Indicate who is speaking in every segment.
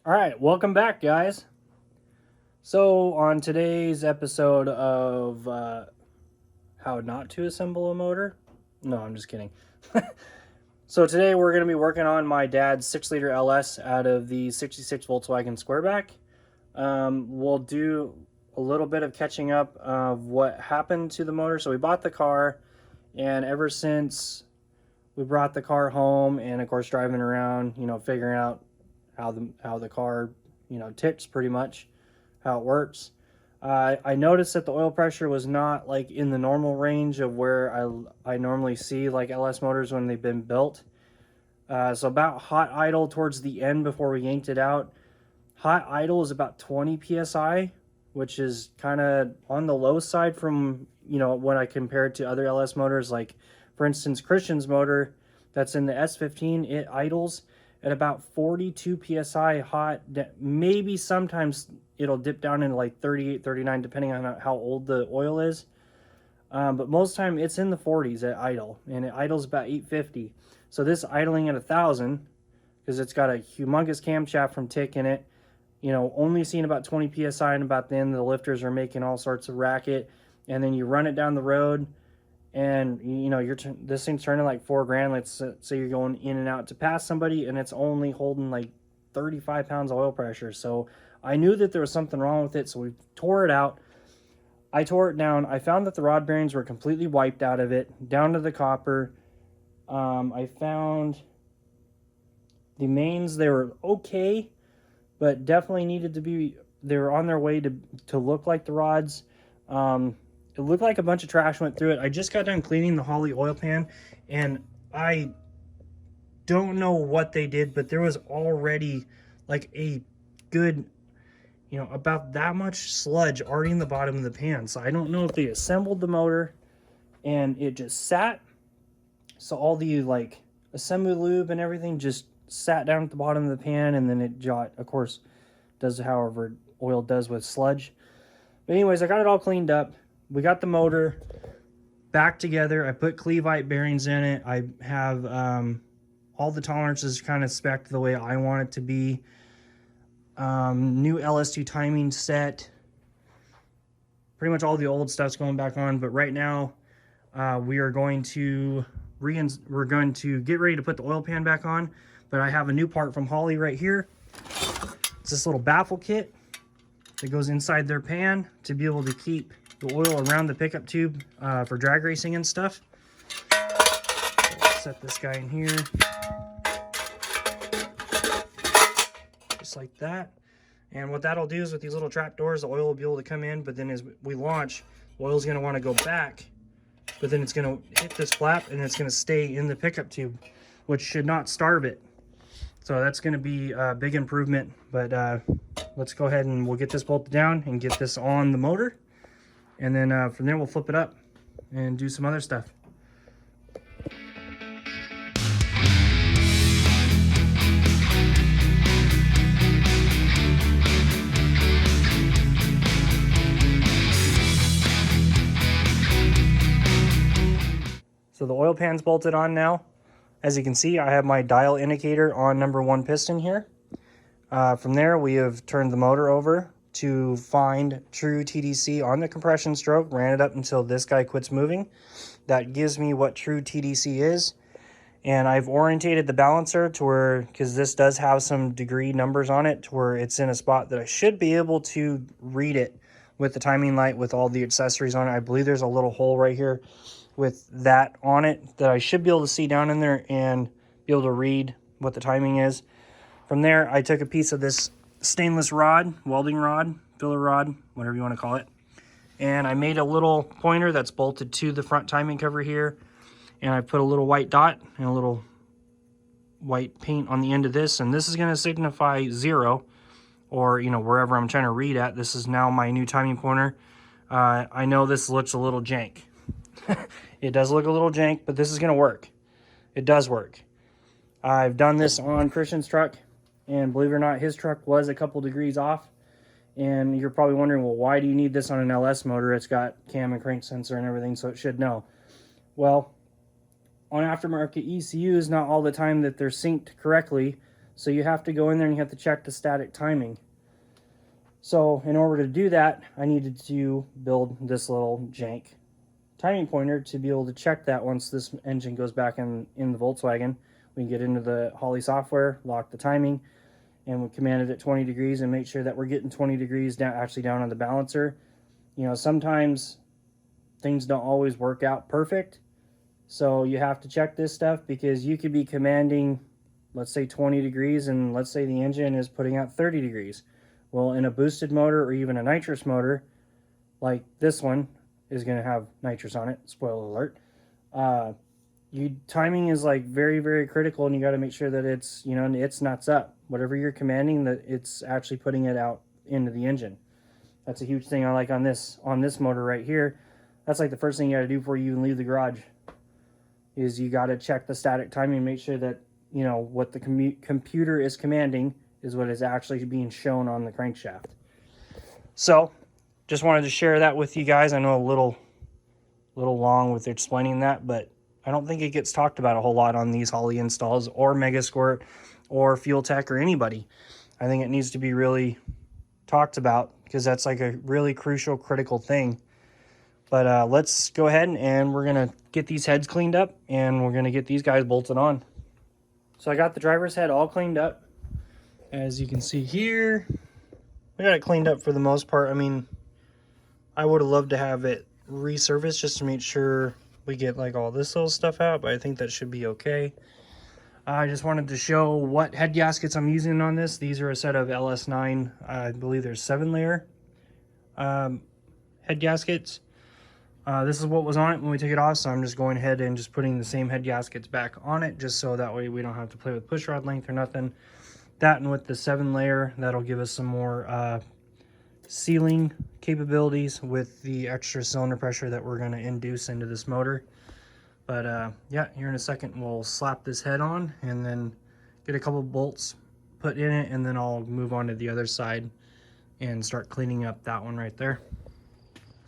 Speaker 1: All right, welcome back, guys. So, on today's episode of How Not to Assemble a Motor, no, I'm just kidding. So, today we're going to be working on my dad's 6-liter LS out of the 66 Volkswagen Squareback. We'll do a little bit of catching up of what happened to the motor. So, we bought the car, and ever since we brought the car home, and of course, driving around, figuring out how the car ticks pretty much, how it works. I noticed that the oil pressure was not like in the normal range of where I normally see like LS motors when they've been built. So about hot idle towards the end before we yanked it out, hot idle is about 20 psi, which is kind of on the low side from when I compare it to other LS motors. Like for instance, Christian's motor that's in the S15, it idles at about 42 psi hot. Maybe sometimes it'll dip down into like 38, 39, depending on how old the oil is. But most time it's in the 40s at idle, and it idles about 850. So this idling at 1,000, because it's got a humongous camshaft from Tick in it, only seeing about 20 psi, and about then the lifters are making all sorts of racket. And then you run it down the road, and this thing's turning like $4,000. Let's say you're going in and out to pass somebody, and it's only holding like 35 pounds of oil pressure. So I knew that there was something wrong with it, so we tore it out. I tore it down. I found that the rod bearings were completely wiped out of it, down to the copper. I found the mains, they were okay, but definitely needed to be, they were on their way to look like the rods. It looked like a bunch of trash went through it. I just got done cleaning the Holley oil pan, and I don't know what they did, but there was already like a good, about that much sludge already in the bottom of the pan. So I don't know if they assembled the motor and it just sat. So all the like assembly lube and everything just sat down at the bottom of the pan, and then it got, of course, does however oil does with sludge. But anyways, I got it all cleaned up. We got the motor back together. I put Clevite bearings in it. I have all the tolerances kind of spec'd the way I want it to be. New LS2 timing set. Pretty much all the old stuff's going back on, but right now we are going to get ready to put the oil pan back on. But I have a new part from Holley right here. It's this little baffle kit that goes inside their pan to be able to keep the oil around the pickup tube for drag racing and stuff. Set this guy in here. Just like that. And what that'll do is with these little trap doors, the oil will be able to come in, but then as we launch, the oil's going to want to go back, but then it's going to hit this flap and it's going to stay in the pickup tube, which should not starve it. So that's going to be a big improvement. But let's go ahead and we'll get this bolted down and get this on the motor. And then from there we'll flip it up and do some other stuff. So the oil pan's bolted on now. As you can see, I have my dial indicator on #1 piston here. From there, we have turned the motor over to find true TDC on the compression stroke, ran it up until this guy quits moving. That gives me what true TDC is. And I've orientated the balancer to where, because this does have some degree numbers on it, to where it's in a spot that I should be able to read it with the timing light with all the accessories on it. I believe there's a little hole right here with that on it that I should be able to see down in there and be able to read what the timing is. From there, I took a piece of this stainless rod, welding rod, filler rod, whatever you want to call it, and I made a little pointer that's bolted to the front timing cover here, and I put a little white dot and a little white paint on the end of this, and this is going to signify 0, or wherever I'm trying to read at. This is now my new timing pointer. I know this looks a little jank. It does look a little jank, but this is going to work. It does work. I've done this on Christian's truck, and believe it or not, his truck was a couple degrees off. And you're probably wondering, well, why do you need this on an LS motor? It's got cam and crank sensor and everything, so it should know. Well, on aftermarket ECUs, not all the time that they're synced correctly, So you have to go in there and you have to check the static timing. So in order to do that, I needed to build this little jank timing pointer to be able to check that once this engine goes back in the Volkswagen. We can get into the Holley software, lock the timing, and we command it at 20 degrees and make sure that we're getting 20 degrees down, actually down on the balancer. You know, sometimes things don't always work out perfect. So you have to check this stuff, because you could be commanding, let's say 20 degrees, and let's say the engine is putting out 30 degrees. Well, in a boosted motor or even a nitrous motor, like this one is going to have nitrous on it, spoiler alert, timing is like very, very critical, and you got to make sure that it's, you know, it's nuts up. Whatever you're commanding, that it's actually putting it out into the engine. That's a huge thing I like on this motor right here. That's like the first thing you got to do before you even leave the garage, is you got to check the static timing, make sure that, you know, what the computer is commanding is what is actually being shown on the crankshaft. So just wanted to share that with you guys. I know a little long with explaining that, but I don't think it gets talked about a whole lot on these Holley installs or Megasquirt or Fuel Tech or anybody. I think it needs to be really talked about, because that's like a really crucial, critical thing. But let's go ahead and we're going to get these heads cleaned up, and we're going to get these guys bolted on. So I got the driver's head all cleaned up. As you can see here, I got it cleaned up for the most part. I mean, I would have loved to have it resurfaced just to make sure we get like all this little stuff out, but I think that should be okay. I just wanted to show what head gaskets I'm using on this. These are a set of LS9, I believe there's 7-layer head gaskets. This is what was on it when we took it off, so I'm just going ahead and just putting the same head gaskets back on it, just so that way we don't have to play with push rod length or nothing. That, and with the 7-layer, that'll give us some more sealing capabilities with the extra cylinder pressure that we're going to induce into this motor. But yeah, here in a second we'll slap this head on and then get a couple bolts put in it, and then I'll move on to the other side and start cleaning up that one right there.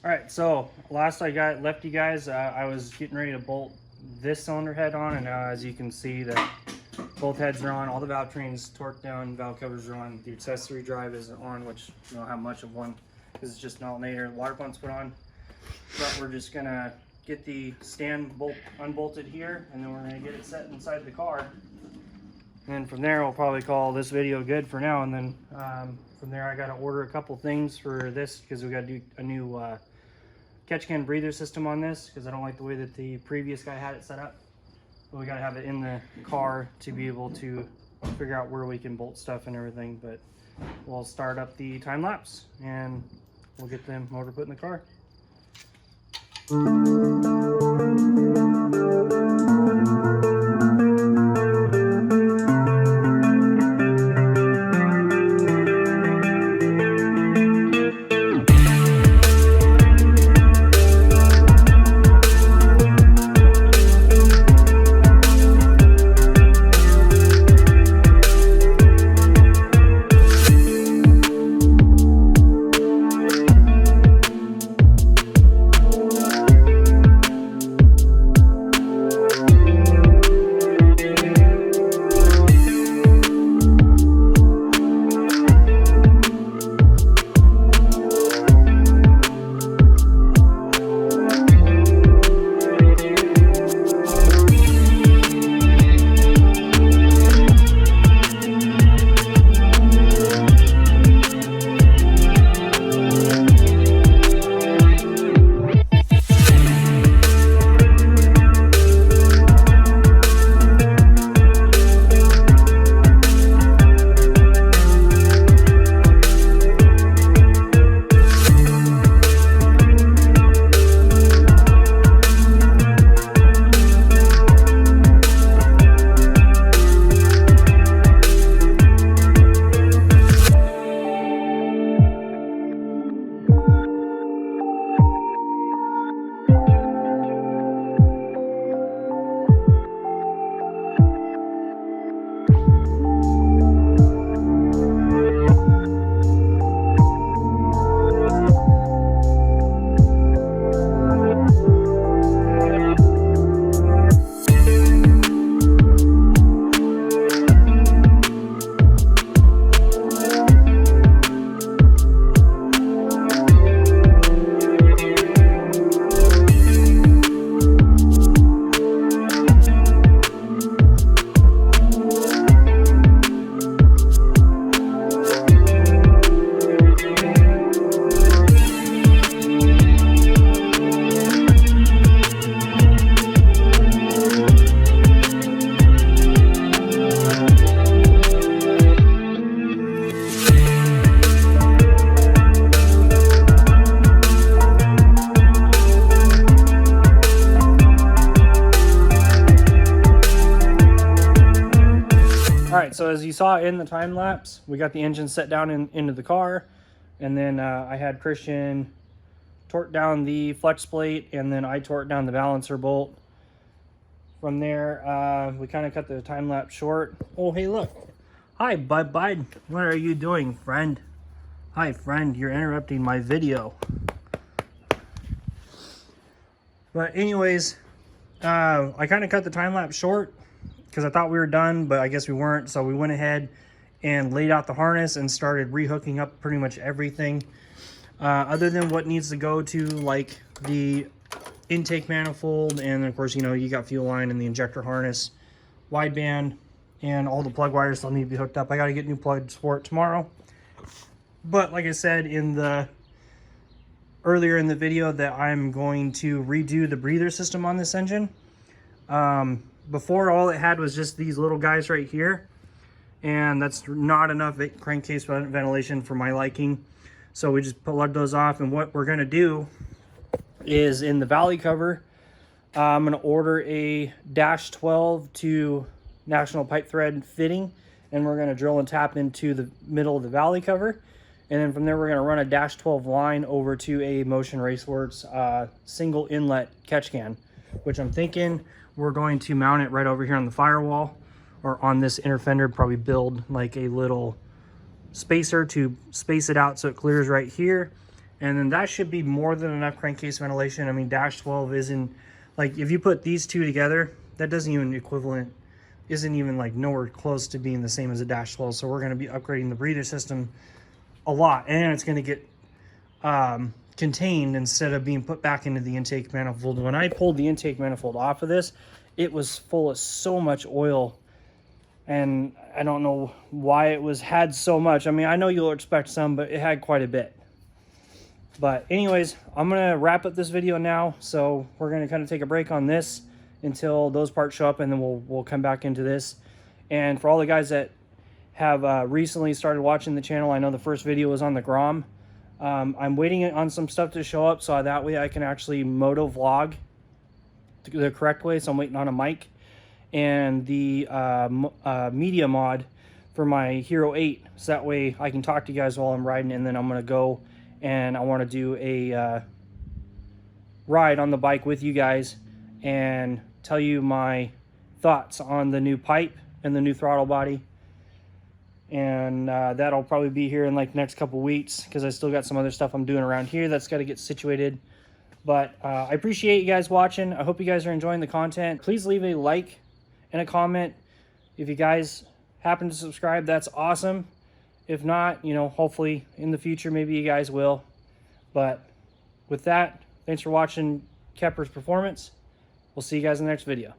Speaker 1: Alright, so last I left you guys, I was getting ready to bolt this cylinder head on, and now as you can see that both heads are on, all the valve trains torqued down, valve covers are on, the accessory drive isn't on, which you don't have much of one because it's just an alternator. Water pump's put on, but we're just gonna get the stand bolt unbolted here, and then we're gonna get it set inside the car. And then from there, we'll probably call this video good for now. And then from there, I gotta order a couple things for this, because we gotta do a new catch can breather system on this, because I don't like the way that the previous guy had it set up. But we gotta have it in the car to be able to figure out where we can bolt stuff and everything. But we'll start up the time lapse and we'll get the motor put in the car. so as you saw in the time lapse, we got the engine set down into the car, and then I had Christian torque down the flex plate, and then I torqued down the balancer bolt. From there, we kind of cut the time lapse short. Oh, hey, look. Hi, Bud. What are you doing, friend? Hi, friend. You're interrupting my video. But anyways, I kind of cut the time lapse short because I thought we were done, but I guess we weren't. So we went ahead and laid out the harness and started rehooking up pretty much everything. Other than what needs to go to, like the intake manifold, and of course, you know, you got fuel line and the injector harness, wideband, and all the plug wires still need to be hooked up. I got to get new plugs for it tomorrow. But like I said earlier in the video, that I'm going to redo the breather system on this engine. Before, all it had was just these little guys right here, and that's not enough crankcase ventilation for my liking. So we just plugged those off, and what we're going to do is in the valley cover, I'm going to order a -12 to national pipe thread fitting, and we're going to drill and tap into the middle of the valley cover, and then from there we're going to run a -12 line over to a Motion Raceworks single inlet catch can, which I'm thinking we're going to mount it right over here on the firewall, or on this inner fender, probably build like a little spacer to space it out so it clears right here. And then that should be more than enough crankcase ventilation. I mean, -12 isn't, like, if you put these two together, that doesn't even isn't even like nowhere close to being the same as a -12. So we're going to be upgrading the breather system a lot, and it's going to get contained instead of being put back into the intake manifold. When I pulled the intake manifold off of this, it was full of so much oil, and I don't know why it had so much. I mean, I know you'll expect some, but it had quite a bit. But anyways, I'm going to wrap up this video now. So we're going to kind of take a break on this until those parts show up, and then we'll come back into this. And for all the guys that have recently started watching the channel, I know the first video was on the Grom. I'm waiting on some stuff to show up so that way I can actually moto vlog the correct way. So I'm waiting on a mic and the media mod for my Hero 8. So that way I can talk to you guys while I'm riding, and then I'm going to go and I want to do a ride on the bike with you guys and tell you my thoughts on the new pipe and the new throttle body. And that'll probably be here in like the next couple weeks, because I still got some other stuff I'm doing around here that's got to get situated. But I appreciate you guys watching. I hope you guys are enjoying the content. Please leave a like and a comment. If you guys happen to subscribe, that's awesome. If not, you know, hopefully in the future, maybe you guys will. But with that, thanks for watching Kepper's Performance. We'll see you guys in the next video.